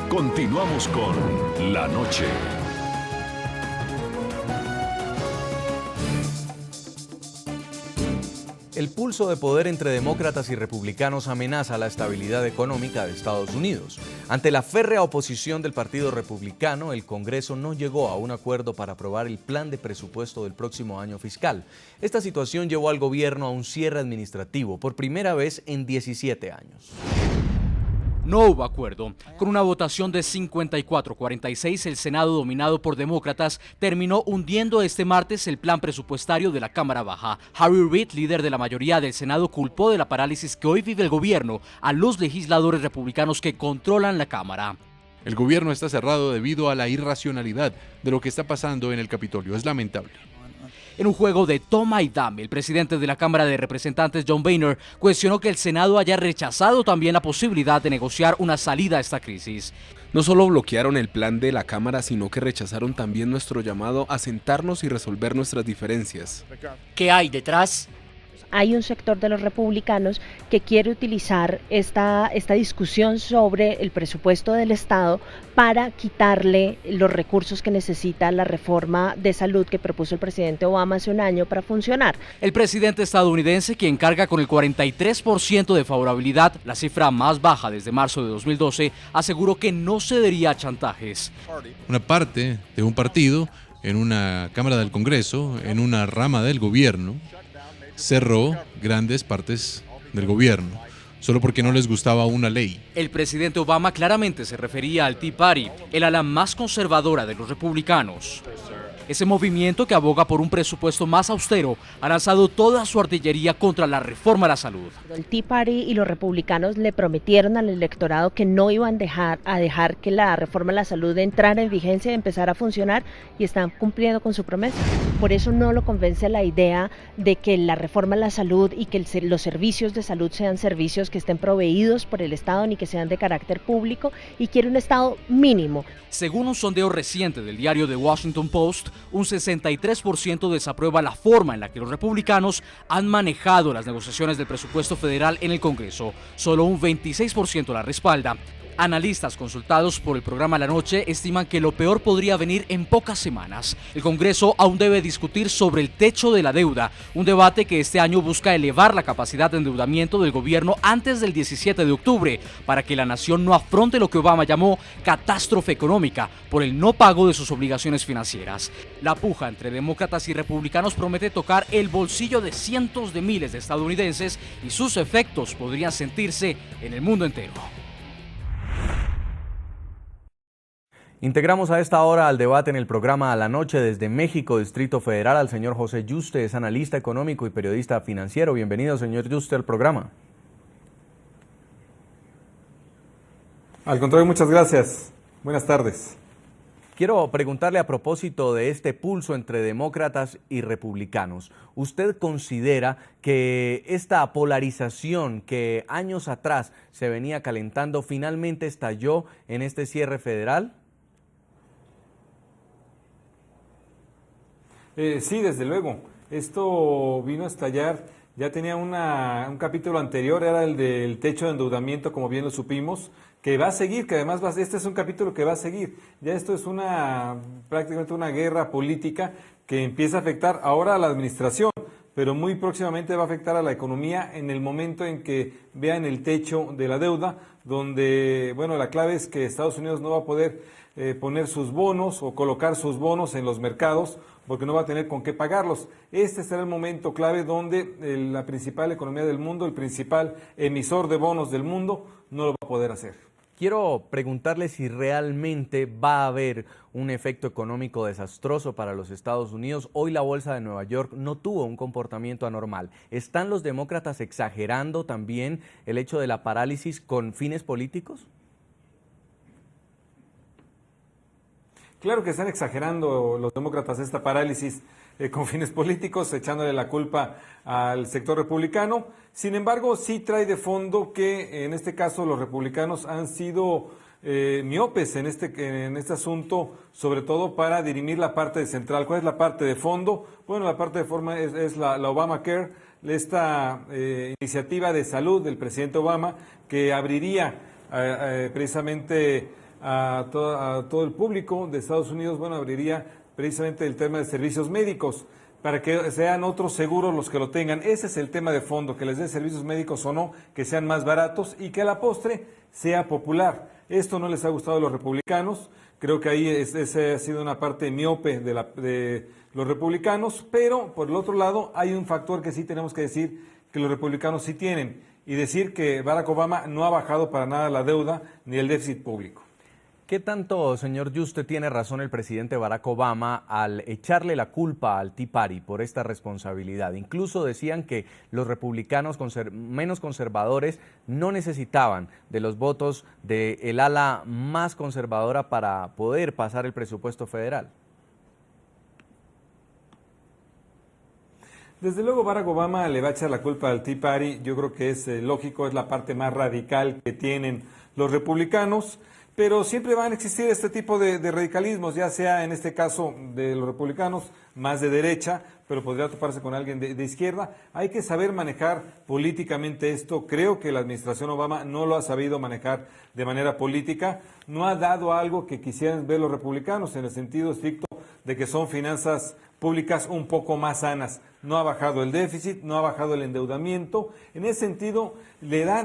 Continuamos con La Noche. El pulso de poder entre demócratas y republicanos amenaza la estabilidad económica de Estados Unidos. Ante la férrea oposición del Partido Republicano, el Congreso no llegó a un acuerdo para aprobar el plan de presupuesto del próximo año fiscal. Esta situación llevó al gobierno a un cierre administrativo por primera vez en 17 años. No hubo acuerdo. Con una votación de 54-46, el Senado, dominado por demócratas, terminó hundiendo este martes el plan presupuestario de la Cámara Baja. Harry Reid, líder de la mayoría del Senado, culpó de la parálisis que hoy vive el gobierno a los legisladores republicanos que controlan la Cámara. El gobierno está cerrado debido a la irracionalidad de lo que está pasando en el Capitolio. Es lamentable. En un juego de toma y dame, el presidente de la Cámara de Representantes, John Boehner, cuestionó que el Senado haya rechazado también la posibilidad de negociar una salida a esta crisis. No solo bloquearon el plan de la Cámara, sino que rechazaron también nuestro llamado a sentarnos y resolver nuestras diferencias. ¿Qué hay detrás? Hay un sector de los republicanos que quiere utilizar esta discusión sobre el presupuesto del Estado para quitarle los recursos que necesita la reforma de salud que propuso el presidente Obama hace un año para funcionar. El presidente estadounidense, quien carga con el 43% de favorabilidad, la cifra más baja desde marzo de 2012, aseguró que no cedería a chantajes. Una parte de un partido en una Cámara del Congreso, en una rama del gobierno, cerró grandes partes del gobierno, solo porque no les gustaba una ley. El presidente Obama claramente se refería al Tea Party, el ala más conservadora de los republicanos. Ese movimiento, que aboga por un presupuesto más austero, ha lanzado toda su artillería contra la reforma a la salud. El Tea Party y los republicanos le prometieron al electorado que no iban a dejar que la reforma a la salud entrara en vigencia y empezara a funcionar, y están cumpliendo con su promesa. Por eso no lo convence la idea de que la reforma a la salud y que los servicios de salud sean servicios que estén proveídos por el Estado ni que sean de carácter público, y quiere un Estado mínimo. Según un sondeo reciente del diario The Washington Post, un 63% desaprueba la forma en la que los republicanos han manejado las negociaciones del presupuesto federal en el Congreso. Solo un 26% la respalda. Analistas consultados por el programa La Noche estiman que lo peor podría venir en pocas semanas. El Congreso aún debe discutir sobre el techo de la deuda, un debate que este año busca elevar la capacidad de endeudamiento del gobierno antes del 17 de octubre, para que la nación no afronte lo que Obama llamó catástrofe económica por el no pago de sus obligaciones financieras. La puja entre demócratas y republicanos promete tocar el bolsillo de cientos de miles de estadounidenses, y sus efectos podrían sentirse en el mundo entero. Integramos a esta hora al debate en el programa A la Noche desde México, Distrito Federal, al señor José Yuste, es analista económico y periodista financiero. Bienvenido, señor Yuste, al programa. Al contrario, muchas gracias. Buenas tardes. Quiero preguntarle a propósito de este pulso entre demócratas y republicanos. ¿Usted considera que esta polarización que años atrás se venía calentando finalmente estalló en este cierre federal? Sí, desde luego. Esto vino a estallar, ya tenía un capítulo anterior, era el del techo de endeudamiento, como bien lo supimos, que va a seguir, que además este es un capítulo que va a seguir. Ya esto es prácticamente una guerra política que empieza a afectar ahora a la administración, pero muy próximamente va a afectar a la economía en el momento en que vean el techo de la deuda, donde, bueno, la clave es que Estados Unidos no va a poder poner sus bonos o colocar sus bonos en los mercados, porque no va a tener con qué pagarlos. Este será el momento clave donde la principal economía del mundo, el principal emisor de bonos del mundo, no lo va a poder hacer. Quiero preguntarle si realmente va a haber un efecto económico desastroso para los Estados Unidos. Hoy la bolsa de Nueva York no tuvo un comportamiento anormal. ¿Están los demócratas exagerando también el hecho de la parálisis con fines políticos? Claro que están exagerando los demócratas esta parálisis con fines políticos, echándole la culpa al sector republicano. Sin embargo, sí trae de fondo que en este caso los republicanos han sido miopes en este asunto, sobre todo para dirimir la parte central. ¿Cuál es la parte de fondo? Bueno, la parte de forma es la Obamacare, esta iniciativa de salud del presidente Obama que abriría precisamente a todo el público de Estados Unidos, bueno, abriría precisamente el tema de servicios médicos, para que sean otros seguros los que lo tengan. Ese es el tema de fondo, que les dé servicios médicos o no, que sean más baratos y que a la postre sea popular. Esto no les ha gustado a los republicanos, creo que ahí esa ha sido una parte miope de los republicanos, pero por el otro lado hay un factor que sí tenemos que decir que los republicanos sí tienen, y decir que Barack Obama no ha bajado para nada la deuda ni el déficit público. ¿Qué tanto, señor Yuste, tiene razón el presidente Barack Obama al echarle la culpa al Tea Party por esta responsabilidad? Incluso decían que los republicanos menos conservadores no necesitaban de los votos del ala más conservadora para poder pasar el presupuesto federal. Desde luego Barack Obama le va a echar la culpa al Tea Party, yo creo que es lógico, es la parte más radical que tienen los republicanos, pero siempre van a existir este tipo de radicalismos, ya sea en este caso de los republicanos más de derecha, pero podría toparse con alguien de izquierda. Hay que saber manejar políticamente esto. Creo que la administración Obama no lo ha sabido manejar de manera política, no ha dado algo que quisieran ver los republicanos en el sentido estricto de que son finanzas públicas un poco más sanas. No ha bajado el déficit, no ha bajado el endeudamiento. En ese sentido,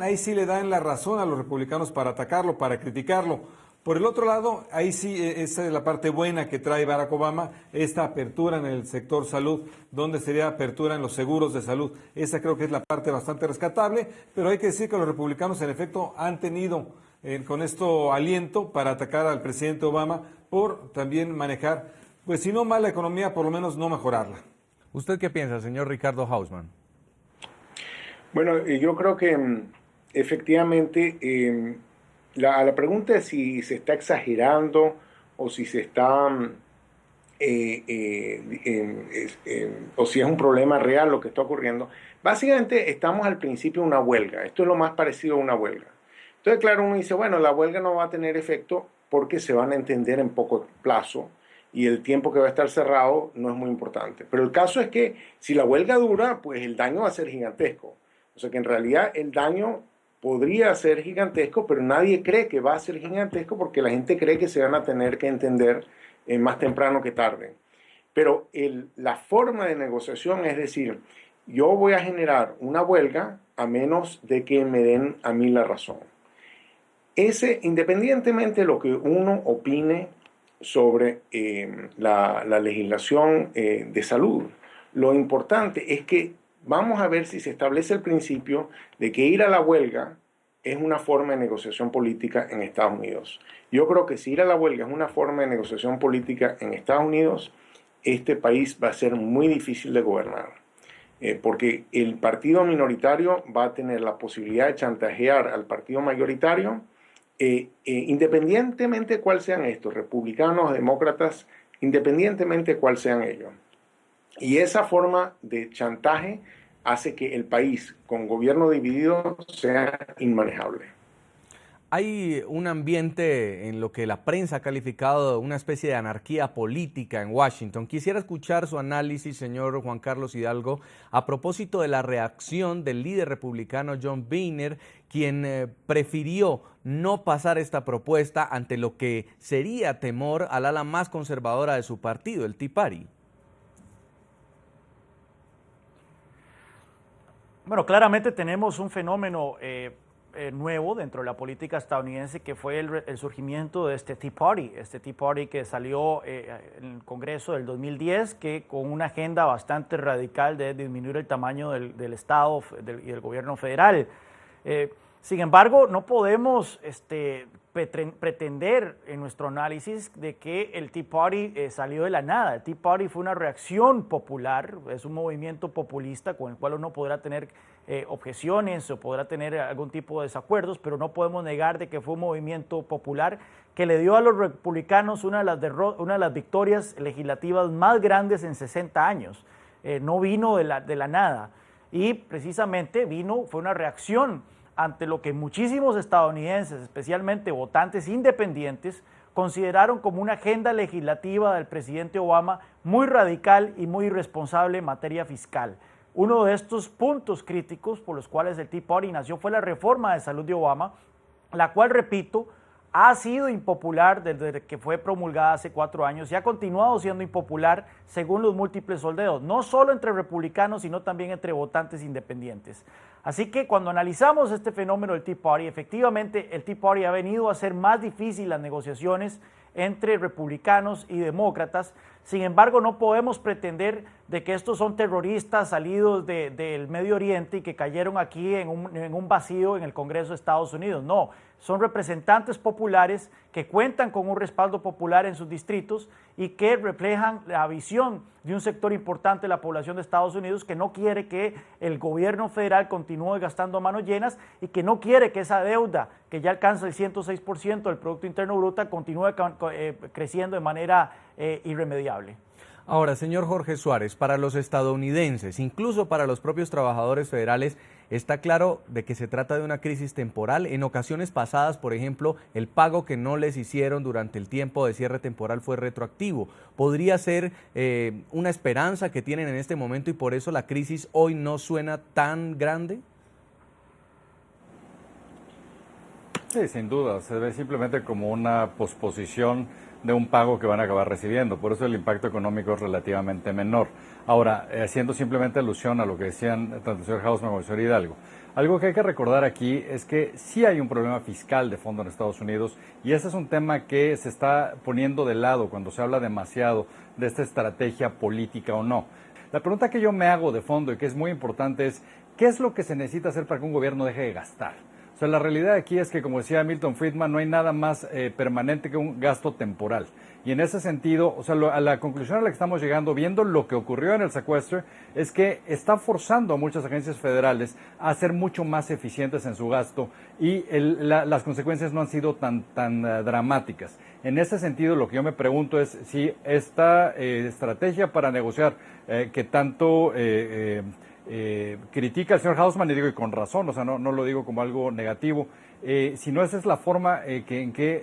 ahí sí le dan la razón a los republicanos para atacarlo, para criticarlo. Por el otro lado, ahí sí, esa es la parte buena que trae Barack Obama, esta apertura en el sector salud, donde sería apertura en los seguros de salud. Esa creo que es la parte bastante rescatable, pero hay que decir que los republicanos en efecto han tenido con esto aliento para atacar al presidente Obama por también manejar, pues si no mal la economía, por lo menos no mejorarla. ¿Usted qué piensa, señor Ricardo Hausmann? Bueno, yo creo que efectivamente a la pregunta de si se está exagerando o si se está o si es un problema real lo que está ocurriendo, básicamente estamos al principio de una huelga. Esto es lo más parecido a una huelga. Entonces, claro, uno dice, bueno, la huelga no va a tener efecto porque se van a entender en poco plazo y el tiempo que va a estar cerrado no es muy importante. Pero el caso es que si la huelga dura, pues el daño va a ser gigantesco. O sea que en realidad el daño podría ser gigantesco, pero nadie cree que va a ser gigantesco porque la gente cree que se van a tener que entender más temprano que tarde. Pero la forma de negociación es decir, yo voy a generar una huelga a menos de que me den a mí la razón. Independientemente de lo que uno opine sobre la legislación de salud, lo importante es que vamos a ver si se establece el principio de que ir a la huelga es una forma de negociación política en Estados Unidos. Yo creo que si ir a la huelga es una forma de negociación política en Estados Unidos, este país va a ser muy difícil de gobernar. Porque el partido minoritario va a tener la posibilidad de chantajear al partido mayoritario, independientemente de cuál sean estos, republicanos, demócratas, independientemente de cuál sean ellos. Y esa forma de chantaje hace que el país con gobierno dividido sea inmanejable. Hay un ambiente en lo que la prensa ha calificado de una especie de anarquía política en Washington. Quisiera escuchar su análisis, señor Juan Carlos Hidalgo, a propósito de la reacción del líder republicano John Boehner, quien prefirió no pasar esta propuesta ante lo que sería temor al ala más conservadora de su partido, el Tea Party. Bueno, claramente tenemos un fenómeno nuevo dentro de la política estadounidense que fue el surgimiento de este Tea Party que salió en el Congreso del 2010, que con una agenda bastante radical de disminuir el tamaño del Estado y del gobierno federal. Sin embargo, no podemos pretender en nuestro análisis de que el Tea Party salió de la nada. El Tea Party fue una reacción popular, es un movimiento populista con el cual uno podrá tener objeciones o podrá tener algún tipo de desacuerdos, pero no podemos negar de que fue un movimiento popular que le dio a los republicanos una de las victorias legislativas más grandes en 60 años. No vino de la nada y precisamente fue una reacción ante lo que muchísimos estadounidenses, especialmente votantes independientes, consideraron como una agenda legislativa del presidente Obama muy radical y muy irresponsable en materia fiscal. Uno de estos puntos críticos por los cuales el Tea Party nació fue la reforma de salud de Obama, la cual, repito, ha sido impopular desde que fue promulgada hace 4 años y ha continuado siendo impopular según los múltiples sondeos, no solo entre republicanos, sino también entre votantes independientes. Así que cuando analizamos este fenómeno del Tea Party, efectivamente el Tea Party ha venido a hacer más difícil las negociaciones entre republicanos y demócratas. Sin embargo, no podemos pretender de que estos son terroristas salidos del Medio Oriente y que cayeron aquí en un vacío en el Congreso de Estados Unidos. No, son representantes populares que cuentan con un respaldo popular en sus distritos y que reflejan la visión de un sector importante de la población de Estados Unidos que no quiere que el gobierno federal continúe gastando a manos llenas y que no quiere que esa deuda, que ya alcanza el 106% del Producto Interno Bruto, continúe creciendo de manera irremediable. Ahora, señor Jorge Suárez, para los estadounidenses, incluso para los propios trabajadores federales, está claro de que se trata de una crisis temporal. En ocasiones pasadas, por ejemplo, el pago que no les hicieron durante el tiempo de cierre temporal fue retroactivo. ¿Podría ser una esperanza que tienen en este momento y por eso la crisis hoy no suena tan grande? Sí, sin duda. Se ve simplemente como una posposición de un pago que van a acabar recibiendo. Por eso el impacto económico es relativamente menor. Ahora, haciendo simplemente alusión a lo que decían tanto el señor Hausman como el señor Hidalgo, algo que hay que recordar aquí es que sí hay un problema fiscal de fondo en Estados Unidos y ese es un tema que se está poniendo de lado cuando se habla demasiado de esta estrategia política o no. La pregunta que yo me hago de fondo y que es muy importante es, ¿qué es lo que se necesita hacer para que un gobierno deje de gastar? O sea, la realidad aquí es que, como decía Milton Friedman, no hay nada más permanente que un gasto temporal. Y en ese sentido, o sea, a la conclusión a la que estamos llegando, viendo lo que ocurrió en el secuestro, es que está forzando a muchas agencias federales a ser mucho más eficientes en su gasto y las consecuencias no han sido tan dramáticas. En ese sentido, lo que yo me pregunto es si esta estrategia para negociar que tanto critica el señor Hausman, y digo y con razón, o sea, no lo digo como algo negativo, si no esa es la forma,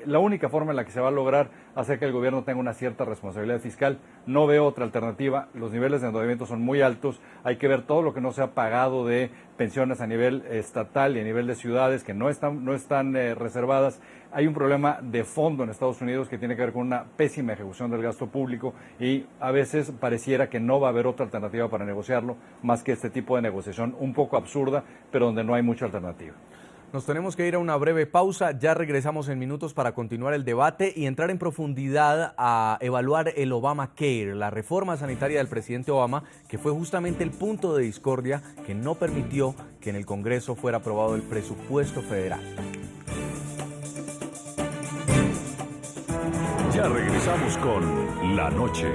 la única forma en la que se va a lograr hacer que el gobierno tenga una cierta responsabilidad fiscal. No veo otra alternativa, los niveles de endeudamiento son muy altos, hay que ver todo lo que no se ha pagado de pensiones a nivel estatal y a nivel de ciudades que no están reservadas. Hay un problema de fondo en Estados Unidos que tiene que ver con una pésima ejecución del gasto público y a veces pareciera que no va a haber otra alternativa para negociarlo más que este tipo de negociación un poco absurda, pero donde no hay mucha alternativa. Nos tenemos que ir a una breve pausa, ya regresamos en minutos para continuar el debate y entrar en profundidad a evaluar el Obamacare, la reforma sanitaria del presidente Obama, que fue justamente el punto de discordia que no permitió que en el Congreso fuera aprobado el presupuesto federal. Ya regresamos con La Noche.